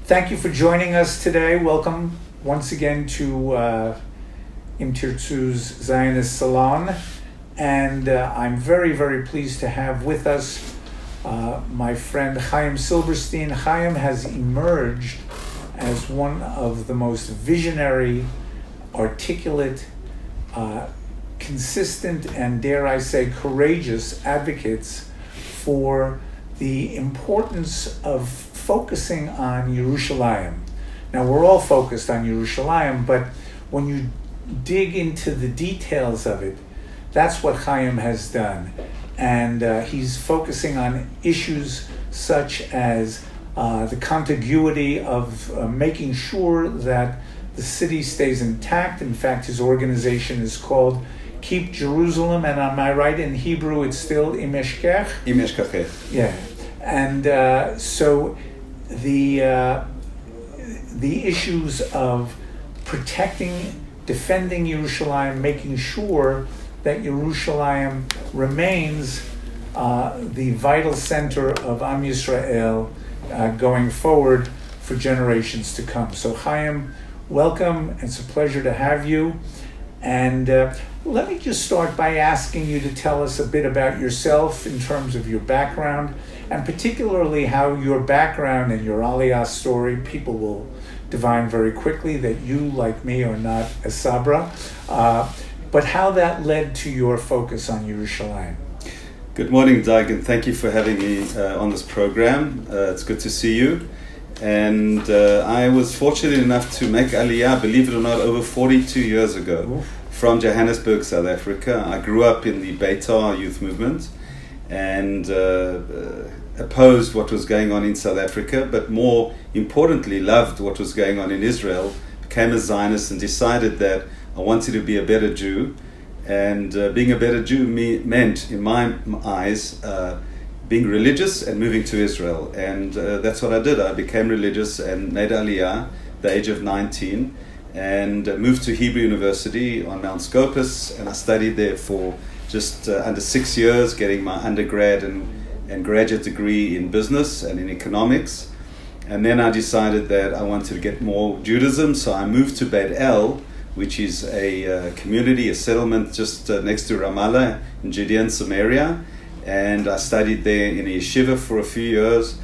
Thank you for joining us today. Welcome once again to Tirtzu's Zionist Salon. And I'm very, very pleased to have with us my friend Haim Silberstein. Haim has emerged as one of the most visionary, articulate, consistent, and dare I say courageous advocates for the importance of focusing on Yerushalayim. Now, we're all focused on Yerushalayim, but when you dig into the details of it, that's what Haim has done. And he's focusing on issues such as the contiguity of making sure that the city stays intact. In fact, his organization is called Keep Jerusalem, and am I right, in Hebrew it's still Im Eshkech? Im Eshkech. Yeah. And so the issues of protecting, defending Yerushalayim, making sure that Yerushalayim remains the vital center of Am Yisrael going forward for generations to come. So Chaim, welcome. It's a pleasure to have you. And let me just start by asking you to tell us a bit about yourself in terms of your background, and particularly how your background and your Aliyah story, people will divine very quickly that you, like me, are not a Sabra, but how that led to your focus on Yerushalayim. Good morning, Doug, and thank you for having me on this program. It's good to see you. And I was fortunate enough to make Aliyah, believe it or not, over 42 years ago from Johannesburg, South Africa. I grew up in the Beitar youth movement and opposed what was going on in South Africa, but more importantly, loved what was going on in Israel, became a Zionist and decided that I wanted to be a better Jew. And being a better Jew meant, in my eyes, being religious and moving to Israel. And that's what I did. I became religious and made Aliyah at the age of 19 and moved to Hebrew University on Mount Scopus, and I studied there for just under 6 years, getting my undergrad and graduate degree in business and in economics. And then I decided that I wanted to get more Judaism, so I moved to Beit El, which is a community, a settlement just next to Ramallah in Judea and Samaria. And I studied there in a yeshiva for a few years.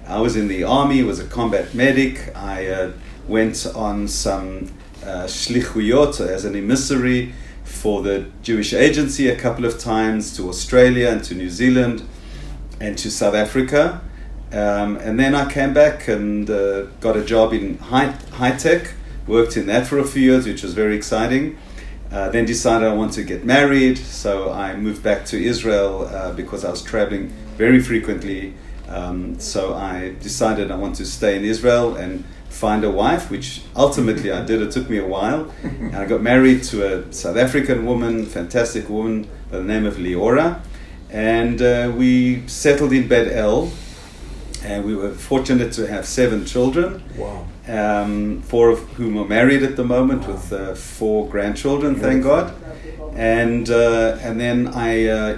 I was in the army, was a combat medic. I went on some shlichuyot as an emissary for the Jewish Agency a couple of times, to Australia and to New Zealand and to South Africa. And then I came back and got a job in high tech, worked in that for a few years, which was very exciting. Then decided I wanted to get married, so I moved back to Israel because I was traveling very frequently. So I decided I want to stay in Israel and find a wife, which ultimately I did. It took me a while. And I got married to a South African woman, fantastic woman by the name of Leora. And we settled in Beit El. And we were fortunate to have 7 children. Wow. 4 of whom are married at the moment, with 4 grandchildren, thank God. And then I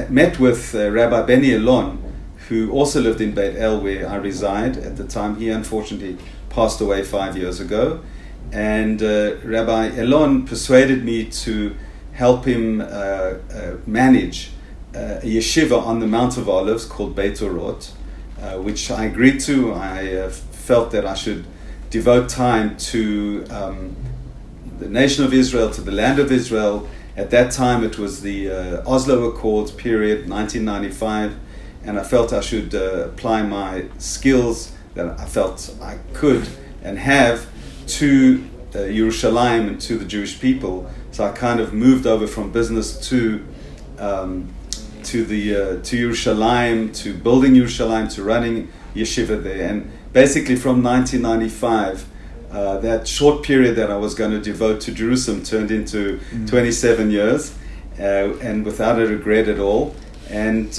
met with Rabbi Benny Elon, who also lived in Beit El, where I reside at the time. He unfortunately passed away 5 years ago. And Rabbi Elon persuaded me to help him manage a yeshiva on the Mount of Olives called Beit Orot, which I agreed to. I felt that I should devote time to the nation of Israel, to the land of Israel. At that time it was the Oslo Accords period, 1995, and I felt I should apply my skills that I felt I could and have to Yerushalayim and to the Jewish people. So I kind of moved over from business to Yerushalayim, to building Yerushalayim, to running yeshiva there. And basically from 1995, that short period that I was going to devote to Jerusalem turned into 27 years, and without a regret at all. And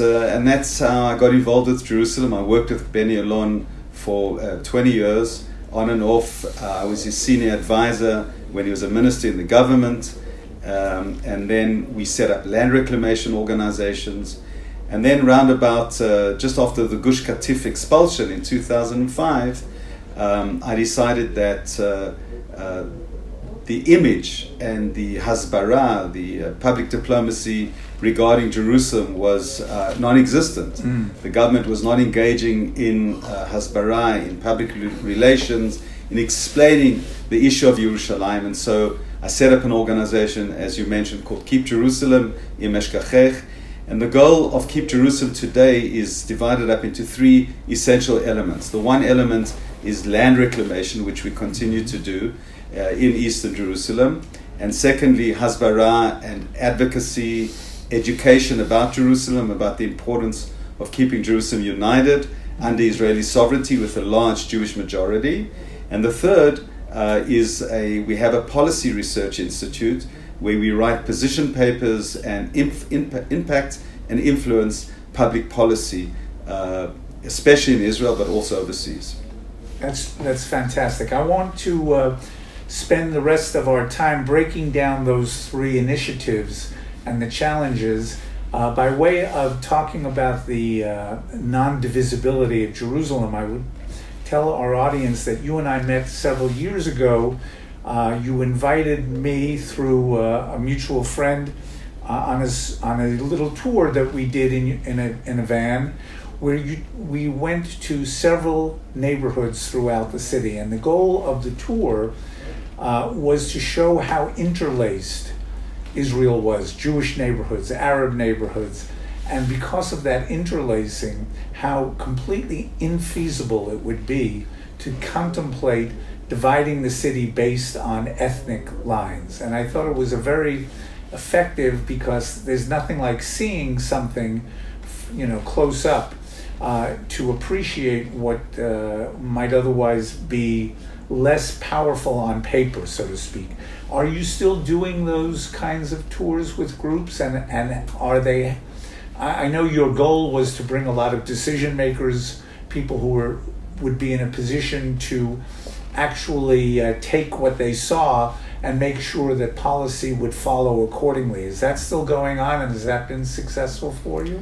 that's how I got involved with Jerusalem. I worked with Benny Elon for 20 years, on and off. I was his senior advisor when he was a minister in the government. And then we set up land reclamation organizations. And then round about just after the Gush Katif expulsion in 2005, I decided that the image and the hasbara, the public diplomacy regarding Jerusalem was non-existent. The government was not engaging in hasbara, in public relations, in explaining the issue of Yerushalayim. And so I set up an organization, as you mentioned, called Keep Jerusalem, Im Eshkachech. And the goal of Keep Jerusalem today is divided up into three essential elements. The one element is land reclamation, which we continue to do in Eastern Jerusalem. And secondly, hasbara and advocacy, education about Jerusalem, about the importance of keeping Jerusalem united under Israeli sovereignty with a large Jewish majority. And the third we have a policy research institute where we write position papers and impact and influence public policy, especially in Israel, but also overseas. That's fantastic. I want to spend the rest of our time breaking down those three initiatives and the challenges by way of talking about the non-divisibility of Jerusalem. I would tell our audience that you and I met several years ago. You invited me through a mutual friend on a little tour that we did in a van, where we went to several neighborhoods throughout the city. And the goal of the tour was to show how interlaced Israel was, Jewish neighborhoods, Arab neighborhoods, and because of that interlacing, how completely infeasible it would be to contemplate dividing the city based on ethnic lines. And I thought it was a very effective, because there's nothing like seeing something, close up to appreciate what might otherwise be less powerful on paper, so to speak. Are you still doing those kinds of tours with groups, and are they? I know your goal was to bring a lot of decision makers, people who would be in a position to actually take what they saw and make sure that policy would follow accordingly. Is that still going on, and has that been successful for you?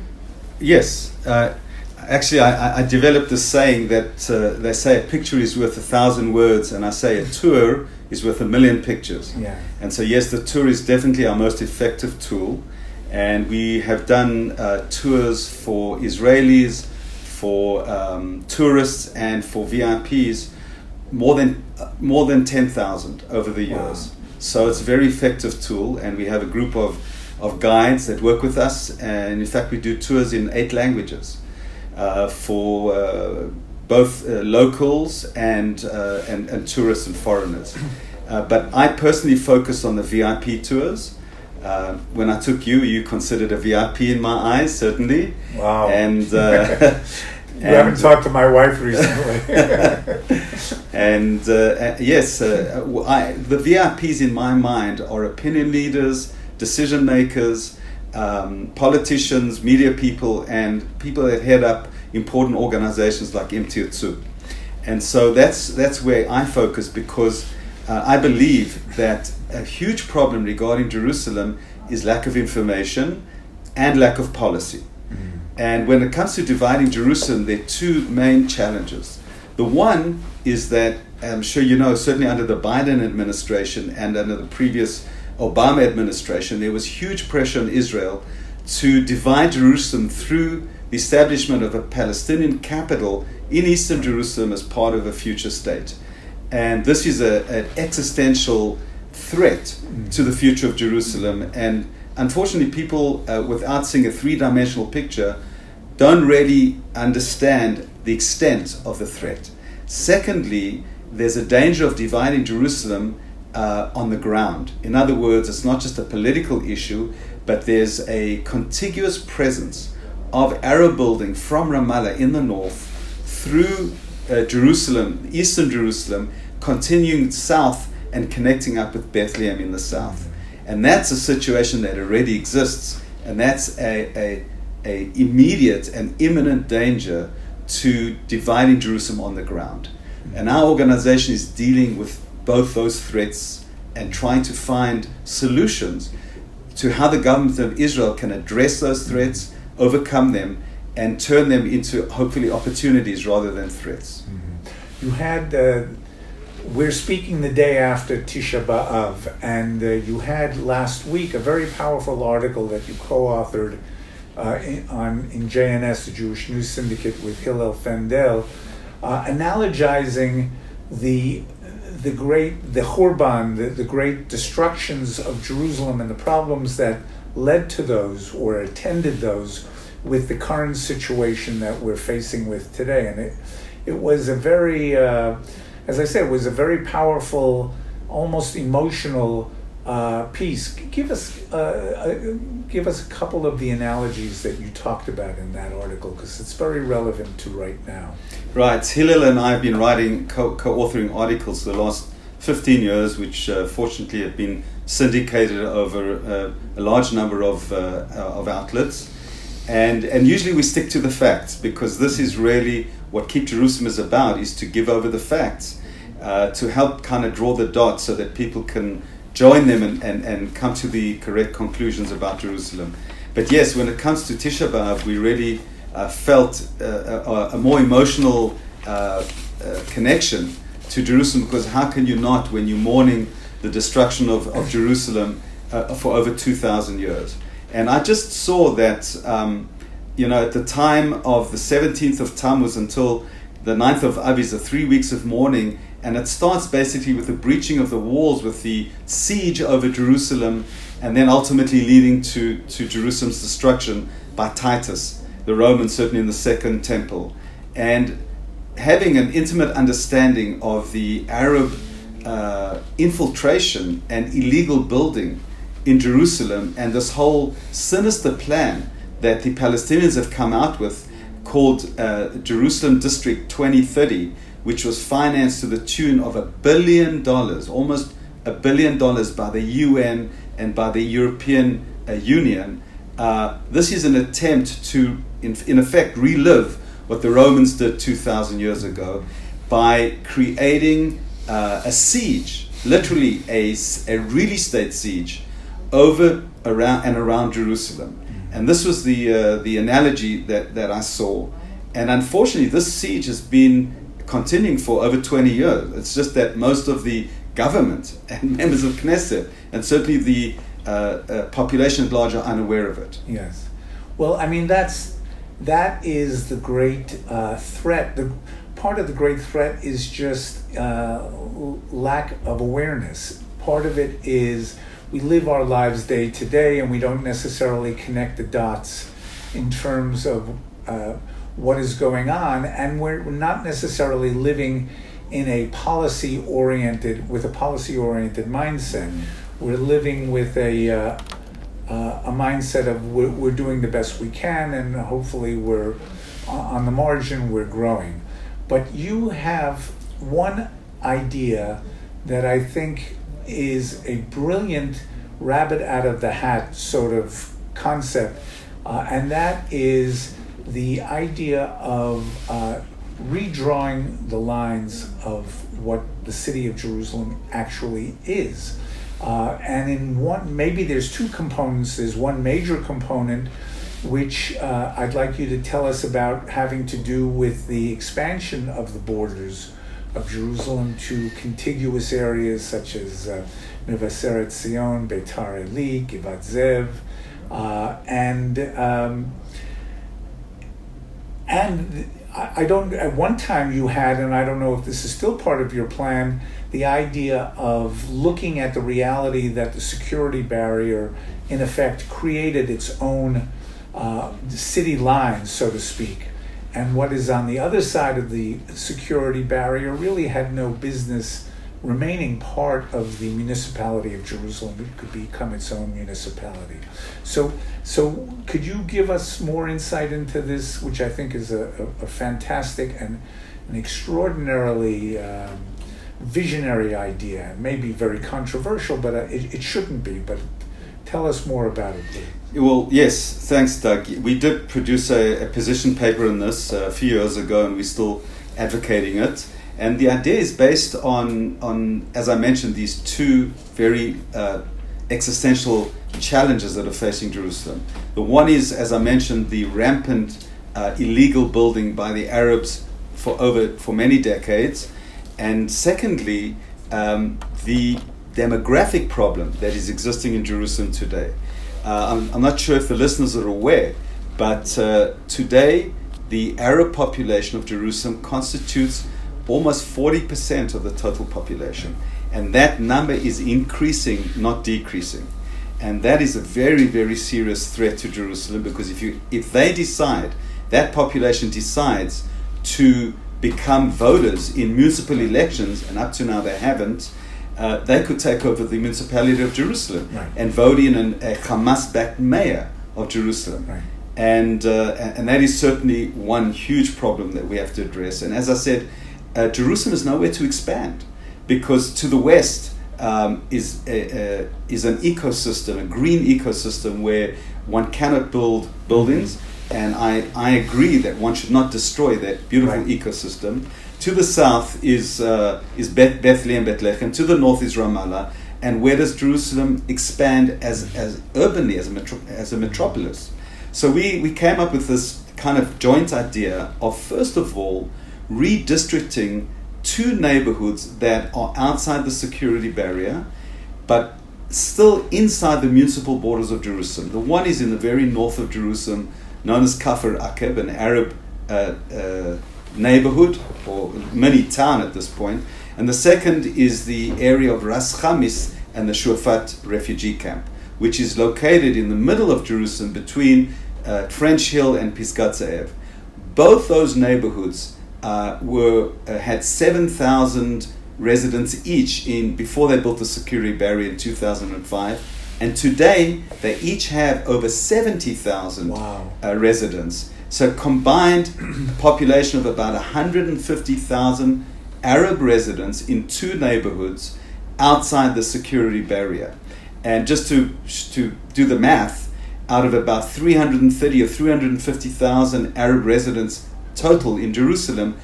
Yes. Actually, I developed this saying that they say a picture is worth 1,000 words, and I say a tour is worth 1,000,000 pictures. Yeah. And so yes, the tour is definitely our most effective tool. And we have done tours for Israelis, for tourists, and for VIPs, more than 10,000 over the years. Wow. So it's a very effective tool, and we have a group of guides that work with us. And in fact, we do tours in 8 languages for both locals and tourists and foreigners. But I personally focus on the VIP tours. When I took you considered a VIP in my eyes, certainly. Wow. And you haven't talked to my wife recently. And yes, the VIPs in my mind are opinion leaders, decision makers, politicians, media people, and people that head up important organizations like Tirtzu. And so that's where I focus, because I believe that a huge problem regarding Jerusalem is lack of information and lack of policy. And when it comes to dividing Jerusalem, there are 2 main challenges. The one is that, I'm sure you know, certainly under the Biden administration and under the previous Obama administration, there was huge pressure on Israel to divide Jerusalem through the establishment of a Palestinian capital in Eastern Jerusalem as part of a future state. And this is an existential threat to the future of Jerusalem. And unfortunately, people, without seeing a 3-dimensional picture, don't really understand the extent of the threat. Secondly, there's a danger of dividing Jerusalem on the ground. In other words, it's not just a political issue, but there's a contiguous presence of Arab building from Ramallah in the north through Jerusalem, Eastern Jerusalem, continuing south and connecting up with Bethlehem in the south. And that's a situation that already exists, and that's a immediate and imminent danger to dividing Jerusalem on the ground. And our organization is dealing with both those threats and trying to find solutions to how the government of Israel can address those threats, overcome them, and turn them into hopefully opportunities rather than threats. Mm-hmm. You had, we're speaking the day after Tisha B'Av, and you had last week a very powerful article that you co-authored in JNS, the Jewish News Syndicate, with Hillel Fendel, analogizing the Churban, the great destructions of Jerusalem and the problems that led to those or attended those with the current situation that we're facing with today. And it was a very, as I said, it was a very powerful, almost emotional piece. Give us a couple of the analogies that you talked about in that article, because it's very relevant to right now. Right. Hillel and I have been writing, co-authoring articles for the last 15 years, which fortunately have been syndicated over a large number of outlets. And usually we stick to the facts, because this is really what Keep Jerusalem is about, is to give over the facts, to help kind of draw the dots so that people can join them and come to the correct conclusions about Jerusalem. But yes, when it comes to Tisha B'Av, we really felt a more emotional connection to Jerusalem, because how can you not when you're mourning the destruction of Jerusalem for over 2,000 years? And I just saw that, at the time of the 17th of Tammuz until the 9th of Av is the 3 weeks of mourning, and it starts basically with the breaching of the walls, with the siege over Jerusalem, and then ultimately leading to Jerusalem's destruction by Titus, the Roman, certainly in the Second Temple. And having an intimate understanding of the Arab infiltration and illegal building in Jerusalem, and this whole sinister plan that the Palestinians have come out with, called Jerusalem District 2030, which was financed to the tune of $1 billion, almost $1 billion by the UN and by the European Union. This is an attempt to, in effect, relive what the Romans did 2,000 years ago by creating a siege, literally a real estate siege, around Jerusalem. And this was the analogy that I saw. And unfortunately, this siege has been continuing for over 20 years. It's just that most of the government and members of Knesset, and certainly the population at large, are unaware of it. Yes. Well, I mean, that is the great threat. Part of the great threat is just lack of awareness. Part of it is we live our lives day to day, and we don't necessarily connect the dots in terms of what is going on, and we're not necessarily living in a policy-oriented mindset. We're living with a mindset of we're doing the best we can, and hopefully we're on the margin, we're growing. But you have one idea that I think is a brilliant rabbit out of the hat sort of concept, and that is the idea of redrawing the lines of what the city of Jerusalem actually is. And in one, maybe there's two components. There's one major component which I'd like you to tell us about, having to do with the expansion of the borders of Jerusalem to contiguous areas such as Mevaseret Zion, Beitar Eli, Givat Zev, and I don't. At one time you had, and I don't know if this is still part of your plan, the idea of looking at the reality that the security barrier, in effect, created its own city lines, so to speak, and what is on the other side of the security barrier really had no business remaining part of the municipality of Jerusalem. It could become its own municipality. So could you give us more insight into this, which I think is a fantastic and an extraordinarily visionary idea? It may be very controversial, but it shouldn't be. But tell us more about it, please. Well, yes, thanks, Doug. We did produce a position paper on this a few years ago, and we're still advocating it. And the idea is based on, as I mentioned, these two very existential challenges that are facing Jerusalem. The one is, as I mentioned, the rampant illegal building by the Arabs for many decades, and secondly, the demographic problem that is existing in Jerusalem today. I'm not sure if the listeners are aware, but today the Arab population of Jerusalem constitutes almost 40% of the total population. And that number is increasing, not decreasing. And that is a very, very serious threat to Jerusalem, because if they decide, that population decides to become voters in municipal elections, and up to now they haven't, they could take over the municipality of Jerusalem, right, and vote in a Hamas-backed mayor of Jerusalem. Right. And that is certainly one huge problem that we have to address. And as I said, Jerusalem is nowhere to expand, because to the west is an ecosystem, a green ecosystem, where one cannot build buildings, and I agree that one should not destroy that beautiful right, ecosystem. To the south is Bethlehem, to the north is Ramallah, and where does Jerusalem expand as urbanly, as a metropolis? So we came up with this kind of joint idea of, first of all, redistricting two neighborhoods that are outside the security barrier, but still inside the municipal borders of Jerusalem. The one is in the very north of Jerusalem, known as Kafr Aqab, an Arab neighborhood, or mini town at this point. And the second is the area of Ras Khamis and the Shufat refugee camp, which is located in the middle of Jerusalem between French Hill and Pisgat Ze'ev. Both those neighborhoods had 7,000 residents each before they built the security barrier in 2005, and today they each have over 70,000 wow, residents. So combined population of about 150,000 Arab residents in two neighborhoods outside the security barrier. And just to do the math, out of about 330 or 350,000 Arab residents total in Jerusalem,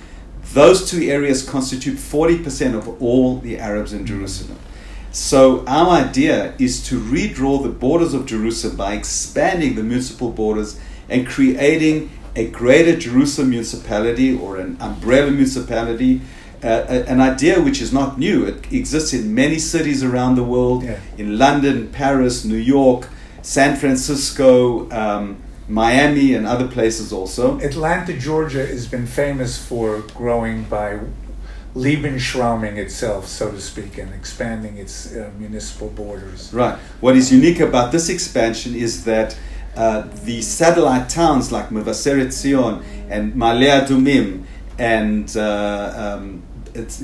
those two areas constitute 40% of all the Arabs in Jerusalem. So our idea is to redraw the borders of Jerusalem by expanding the municipal borders and creating a greater Jerusalem municipality, or an umbrella municipality, an idea which is not new. It exists in many cities around the world, yeah, in London, Paris, New York, San Francisco, Miami, and other places also. Atlanta, Georgia has been famous for growing by Lebensrauming itself, so to speak, and expanding its municipal borders. Right. What is unique about this expansion is that the satellite towns like Mevaseret Zion and Ma'ale Adumim and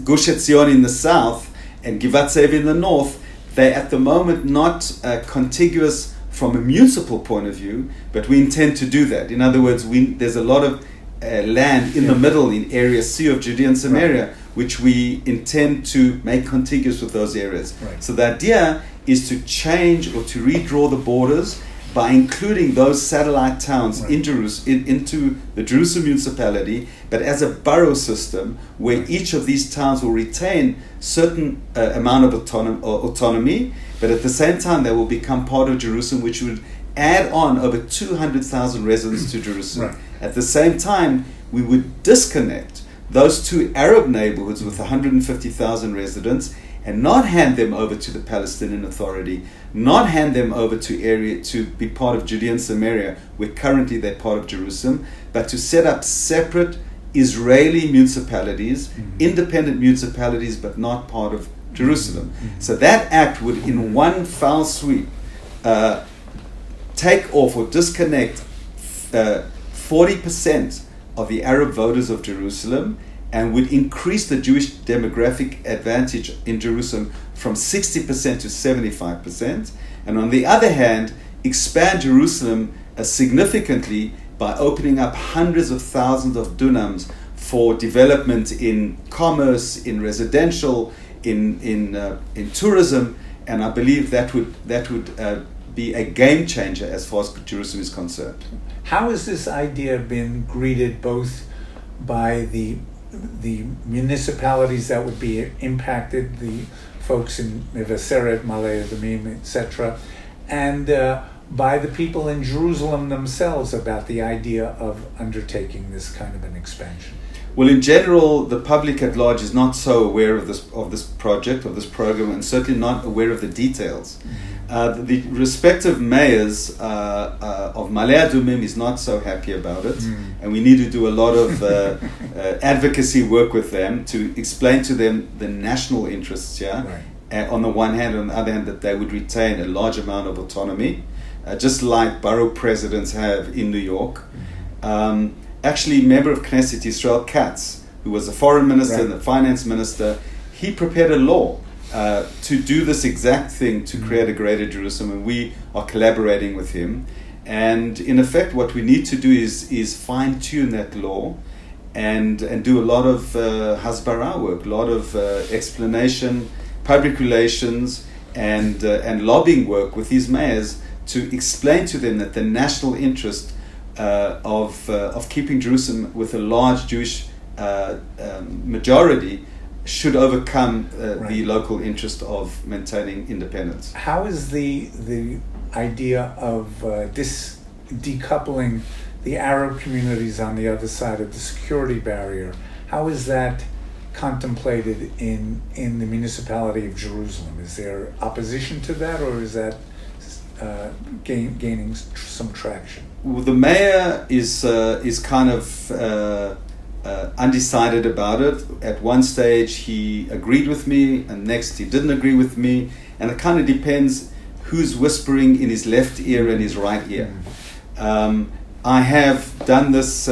Gush Etzion in the south and Givat Ze'ev in the north, they're at the moment not contiguous from a municipal point of view, but we intend to do that. In other words, there's a lot of land in the middle, in Area C of Judea and Samaria, right, which we intend to make contiguous with those areas. Right. So the idea is to change or to redraw the borders by including those satellite towns, right, into the Jerusalem municipality, but as a borough system where each of these towns will retain certain amount of autonomy, but at the same time they will become part of Jerusalem, which would add on over 200,000 residents to Jerusalem. Right. At the same time, we would disconnect those two Arab neighborhoods with 150,000 residents and not hand them over to the Palestinian Authority, not hand them over to be part of Judea and Samaria, where currently they're part of Jerusalem, but to set up separate Israeli municipalities, mm-hmm, independent municipalities, but not part of Jerusalem. Mm-hmm. So that act would, in one foul sweep, take off or disconnect 40% of the Arab voters of Jerusalem, and would increase the Jewish demographic advantage in Jerusalem from 60% to 75%. And on the other hand, expand Jerusalem significantly by opening up hundreds of thousands of dunams for development in commerce, in residential, in tourism. And I believe that would be a game changer as far as Jerusalem is concerned. How has this idea been greeted both by the the municipalities that would be impacted, the folks in Mevaseret, Malay Adumim, etc., and by the people in Jerusalem themselves about the idea of undertaking this kind of an expansion? Well, in general, the public at large is not so aware of this project, of this program, and certainly not aware of the details. Mm-hmm. The respective mayors of Malay Adumim is not so happy about it, and we need to do a lot of advocacy work with them to explain to them the national interests here. Right. On the one hand, on the other hand, that they would retain a large amount of autonomy, just like borough presidents have in New York. Mm-hmm. Actually, member of Knesset Israel Katz, who was the foreign minister and the finance minister, he prepared a law to do this exact thing, to create a greater Jerusalem, and we are collaborating with him. And in effect, what we need to do is fine-tune that law and do a lot of hasbara work, a lot of explanation, public relations, and lobbying work with these mayors to explain to them that the national interest of keeping Jerusalem with a large Jewish majority should overcome the local interest of maintaining independence. How is the idea of decoupling the Arab communities on the other side of the security barrier, how is that contemplated in the municipality of Jerusalem? Is there opposition to that, or is that gaining some traction? Well, the mayor is kind of undecided about it. At one stage he agreed with me, and next he didn't agree with me, and it kind of depends who's whispering in his left ear and his right ear. I have done this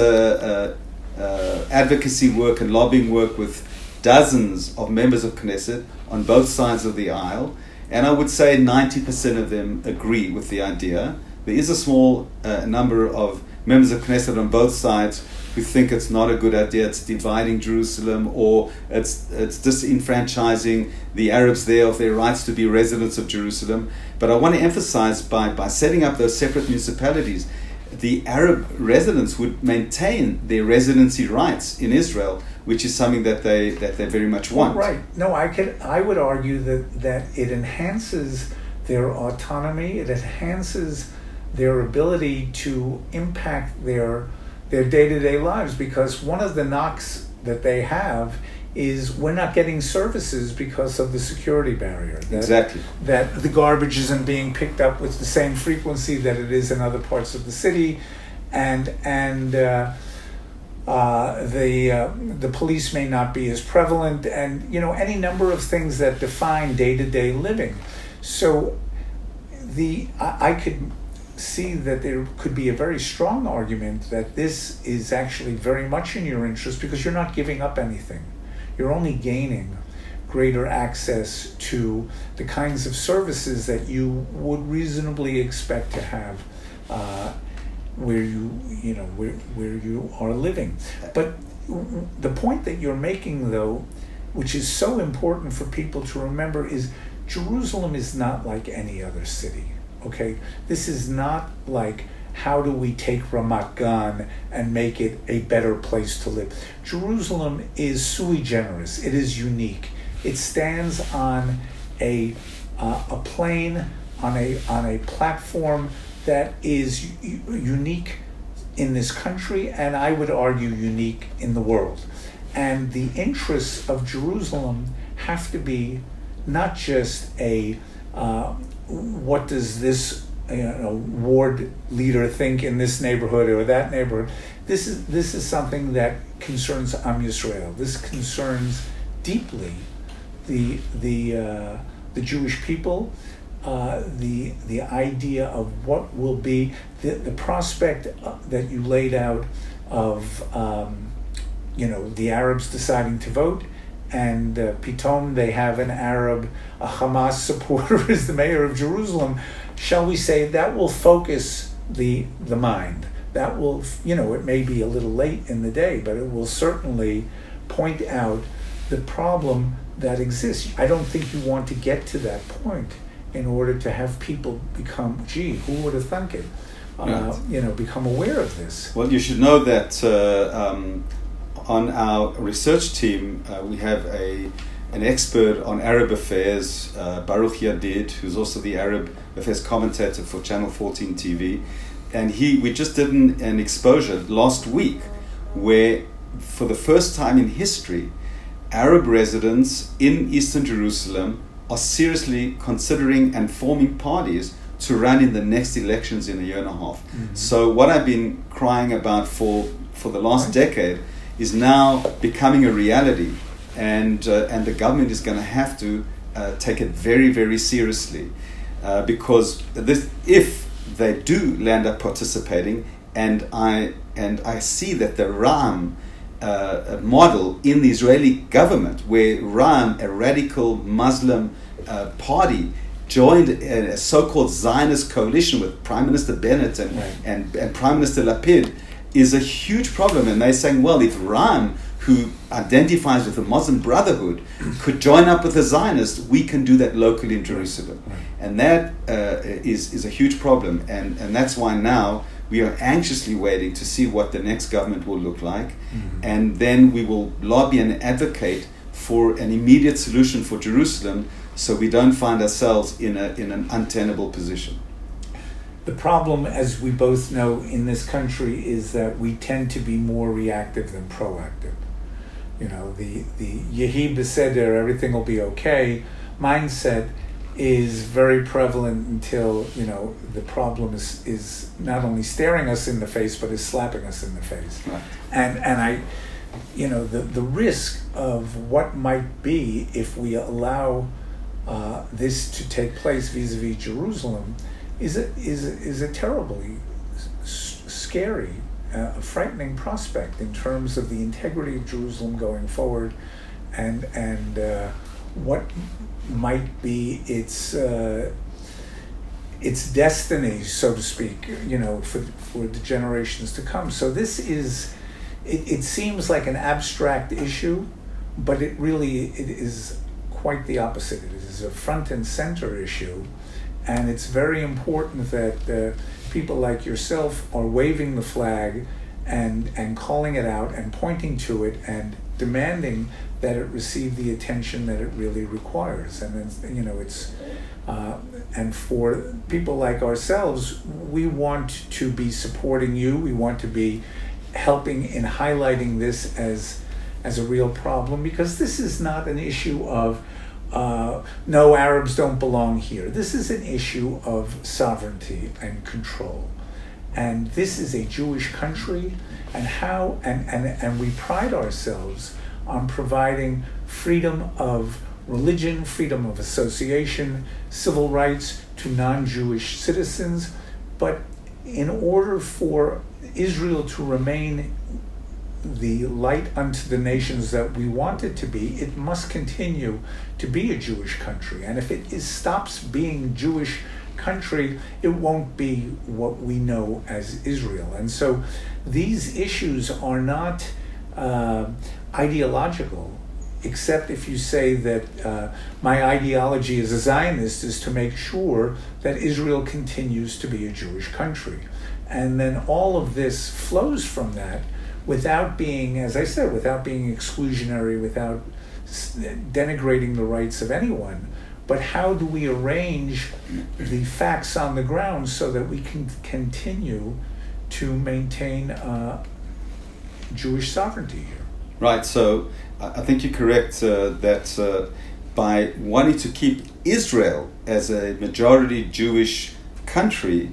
advocacy work and lobbying work with dozens of members of Knesset on both sides of the aisle, and I would say 90% of them agree with the idea. There is a small number of members of Knesset on both sides who think it's not a good idea, it's dividing Jerusalem, or it's disenfranchising the Arabs there of their rights to be residents of Jerusalem. But I want to emphasize by setting up those separate municipalities, the Arab residents would maintain their residency rights in Israel, which is something that they very much want. Right. No, I would argue that it enhances their autonomy, it enhances their ability to impact their day-to-day lives, because one of the knocks that they have is we're not getting services because of the security barrier. Exactly. That the garbage isn't being picked up with the same frequency that it is in other parts of the city, and the police may not be as prevalent, and any number of things that define day-to-day living. So I could see that there could be a very strong argument that this is actually very much in your interest, because you're not giving up anything. You're only gaining greater access to the kinds of services that you would reasonably expect to have where you are living. But the point that you're making, though, which is so important for people to remember, is Jerusalem is not like any other city. Okay, this is not like, how do we take Ramat Gan and make it a better place to live? Jerusalem is sui generis. It is unique. It stands on a plane, on a platform that is unique in this country, and I would argue unique in the world. And the interests of Jerusalem have to be not just what does this ward leader think in this neighborhood or that neighborhood. This is something that concerns Am Yisrael. This concerns deeply the Jewish people, the idea of what will be the prospect that you laid out of the Arabs deciding to vote, and Pitom they have an Arab, a Hamas supporter as the mayor of Jerusalem. Shall we say that will focus the mind? That will, it may be a little late in the day, but it will certainly point out the problem that exists. I don't think you want to get to that point in order to have people become, who would have thunk it? Right. Become aware of this. Well, you should know that on our research team, we have an expert on Arab affairs, Baruch Yadid, who's also the Arab affairs commentator for Channel 14 TV. And we just did an exposure last week where, for the first time in history, Arab residents in Eastern Jerusalem are seriously considering and forming parties to run in the next elections in a year and a half. Mm-hmm. So what I've been crying about for the last decade is now becoming a reality, and the government is going to have to take it very, very seriously, because if they do land up participating, and I see that the Ram model in the Israeli government, where Ram, a radical Muslim party, joined a so-called Zionist coalition with Prime Minister Bennett and Prime Minister Lapid, is a huge problem. And they're saying, well, if Ram, who identifies with the Muslim Brotherhood, could join up with the Zionists, we can do that locally in Jerusalem. And that is a huge problem. And that's why now we are anxiously waiting to see what the next government will look like. Mm-hmm. And then we will lobby and advocate for an immediate solution for Jerusalem, so we don't find ourselves in an untenable position. The problem, as we both know in this country, is that we tend to be more reactive than proactive. You know, the Yehi Beseder, everything will be okay mindset is very prevalent until, you know, the problem is not only staring us in the face, but is slapping us in the face. Right. And I, you know, the risk of what might be if we allow this to take place vis-a-vis Jerusalem is a terribly scary, frightening prospect in terms of the integrity of Jerusalem going forward, and what might be its destiny, so to speak, you know, for the generations to come. So this is, it seems like an abstract issue, but it is quite the opposite. It is a front and center issue, and it's very important that people like yourself are waving the flag and calling it out and pointing to it and demanding that it receive the attention that it really requires. And then, you know, it's and for people like ourselves, we want to be supporting you. We want to be helping in highlighting this as a real problem, because this is not an issue of no, Arabs don't belong here. This is an issue of sovereignty and control. And this is a Jewish country, and we pride ourselves on providing freedom of religion, freedom of association, civil rights to non-Jewish citizens. But in order for Israel to remain the light unto the nations that we want it to be, it must continue to be a Jewish country. And if it stops being Jewish country, it won't be what we know as Israel. And so these issues are not ideological, except if you say that my ideology as a Zionist is to make sure that Israel continues to be a Jewish country. And then all of this flows from that, without being, as I said, without being exclusionary, without denigrating the rights of anyone. But how do we arrange the facts on the ground so that we can continue to maintain Jewish sovereignty here? Right, so I think you're correct that by wanting to keep Israel as a majority Jewish country,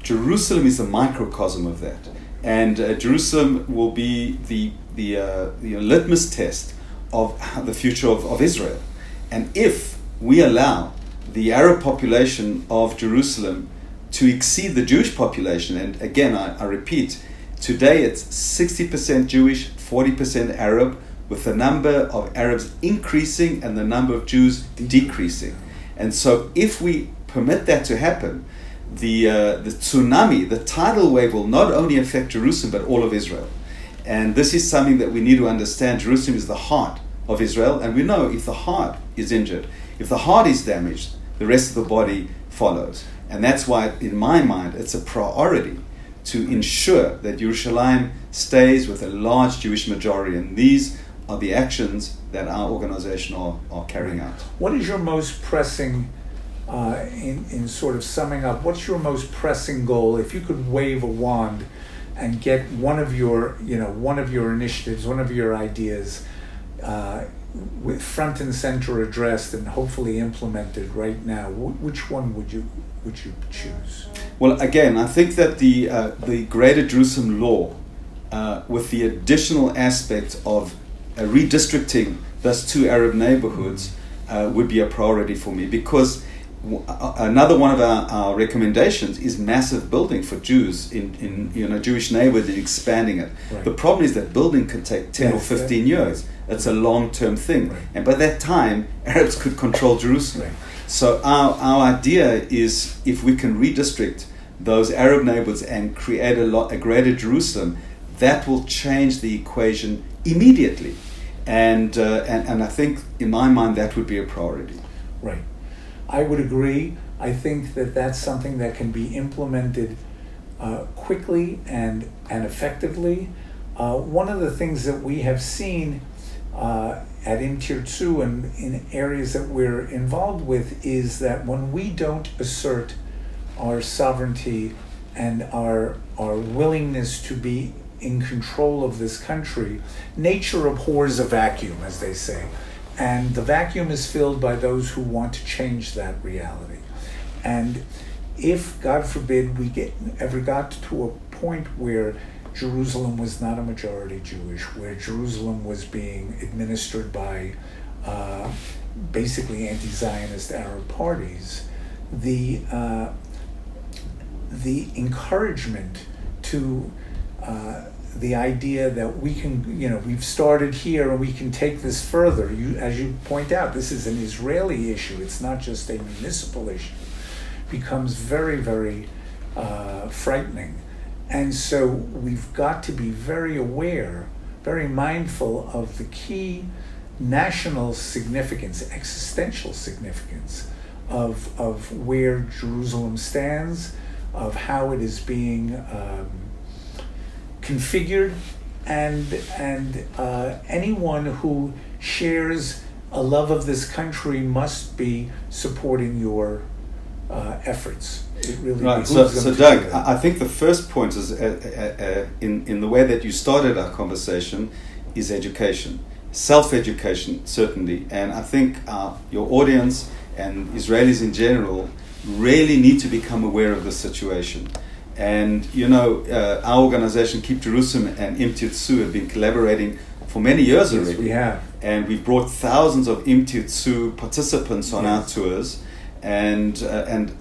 Jerusalem is a microcosm of that. And Jerusalem will be the litmus test of the future of Israel. And if we allow the Arab population of Jerusalem to exceed the Jewish population, and again, I repeat, today it's 60% Jewish, 40% Arab, with the number of Arabs increasing and the number of Jews decreasing. And so if we permit that to happen, the tsunami, the tidal wave, will not only affect Jerusalem but all of Israel. And this is something that we need to understand. Jerusalem is the heart of Israel, and we know if the heart is injured, if the heart is damaged, the rest of the body follows. And that's why, in my mind, it's a priority to ensure that Yerushalayim stays with a large Jewish majority. And these are the actions that our organization are carrying out. What is your most pressing, in sort of summing up, what's your most pressing goal? If you could wave a wand and get one of your initiatives, one of your ideas, with front and center addressed and hopefully implemented right now, which one would you choose? Well, again, I think that the Greater Jerusalem Law, with the additional aspect of redistricting those two Arab neighborhoods, would be a priority for me, because another one of our recommendations is massive building for Jews in Jewish neighborhoods and expanding it. Right. The problem is that building can take 10 or 15 years. It's a long-term thing. Right. And by that time, Arabs could control Jerusalem. Right. So our idea is, if we can redistrict those Arab neighborhoods and create a greater Jerusalem, that will change the equation immediately. And I think, in my mind, that would be a priority. Right. I would agree. I think that that's something that can be implemented quickly and effectively. One of the things that we have seen at Tirtzu and in areas that we're involved with is that when we don't assert our sovereignty and our willingness to be in control of this country, nature abhors a vacuum, as they say. And the vacuum is filled by those who want to change that reality. And if, God forbid, we ever got to a point where Jerusalem was not a majority Jewish, where Jerusalem was being administered by basically anti-Zionist Arab parties, the encouragement to the idea that we can, we've started here and we can take this further. As you point out, this is an Israeli issue. It's not just a municipal issue. Becomes very, very frightening. And so we've got to be very aware, very mindful of the key national significance, existential significance of where Jerusalem stands, of how it is being configured, and anyone who shares a love of this country must be supporting your efforts. It really right. behooves So them to Doug, do that. I think the first point is in the way that you started our conversation is education, self-education certainly, and I think your audience and Israelis in general really need to become aware of the situation. And our organization Keep Jerusalem and Tirtzu have been collaborating for many years already. Yes, we have. And we've brought thousands of Tirtzu participants on our tours. And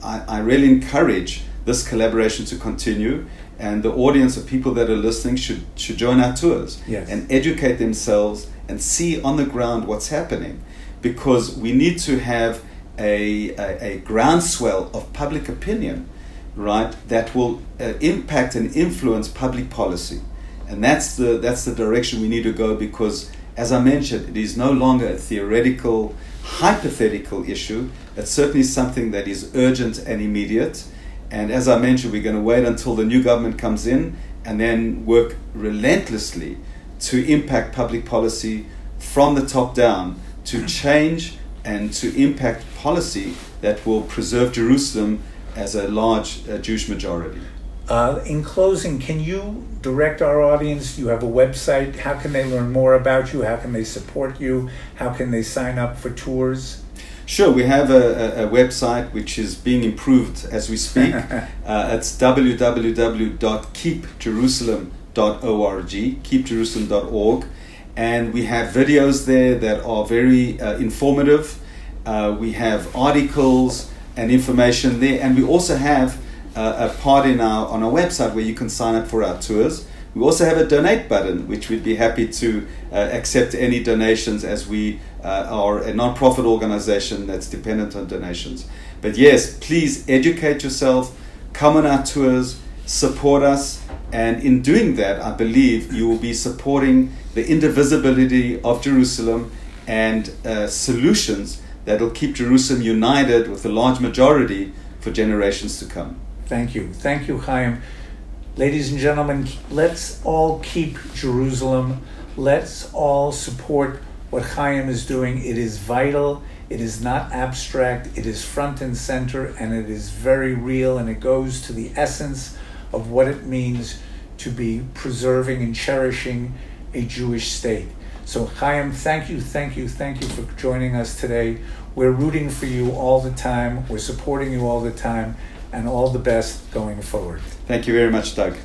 I really encourage this collaboration to continue. And the audience of people that are listening should join our tours and educate themselves and see on the ground what's happening. Because we need to have a groundswell of public opinion, right, that will impact and influence public policy. And that's the direction we need to go, because, as I mentioned, it is no longer a theoretical, hypothetical issue. It's certainly something that is urgent and immediate. And as I mentioned, we're going to wait until the new government comes in and then work relentlessly to impact public policy from the top down, to change and to impact policy that will preserve Jerusalem as a large Jewish majority. In closing, can you direct our audience? You have a website. How can they learn more about you? How can they support you? How can they sign up for tours? Sure, we have a website which is being improved as we speak. It's www.keepjerusalem.org, keepjerusalem.org. And we have videos there that are very informative. We have articles and information there. And we also have a part on our website where you can sign up for our tours. We also have a donate button, which we'd be happy to accept any donations, as we are a non-profit organization that's dependent on donations. But yes, please educate yourself, come on our tours, support us, and in doing that, I believe you will be supporting the indivisibility of Jerusalem and solutions that will keep Jerusalem united with a large majority for generations to come. Thank you. Thank you, Chaim. Ladies and gentlemen, let's all keep Jerusalem. Let's all support what Haim is doing. It is vital. It is not abstract. It is front and center, and it is very real, and it goes to the essence of what it means to be preserving and cherishing a Jewish state. So Haim, thank you for joining us today. We're rooting for you all the time. We're supporting you all the time, and all the best going forward. Thank you very much, Doug.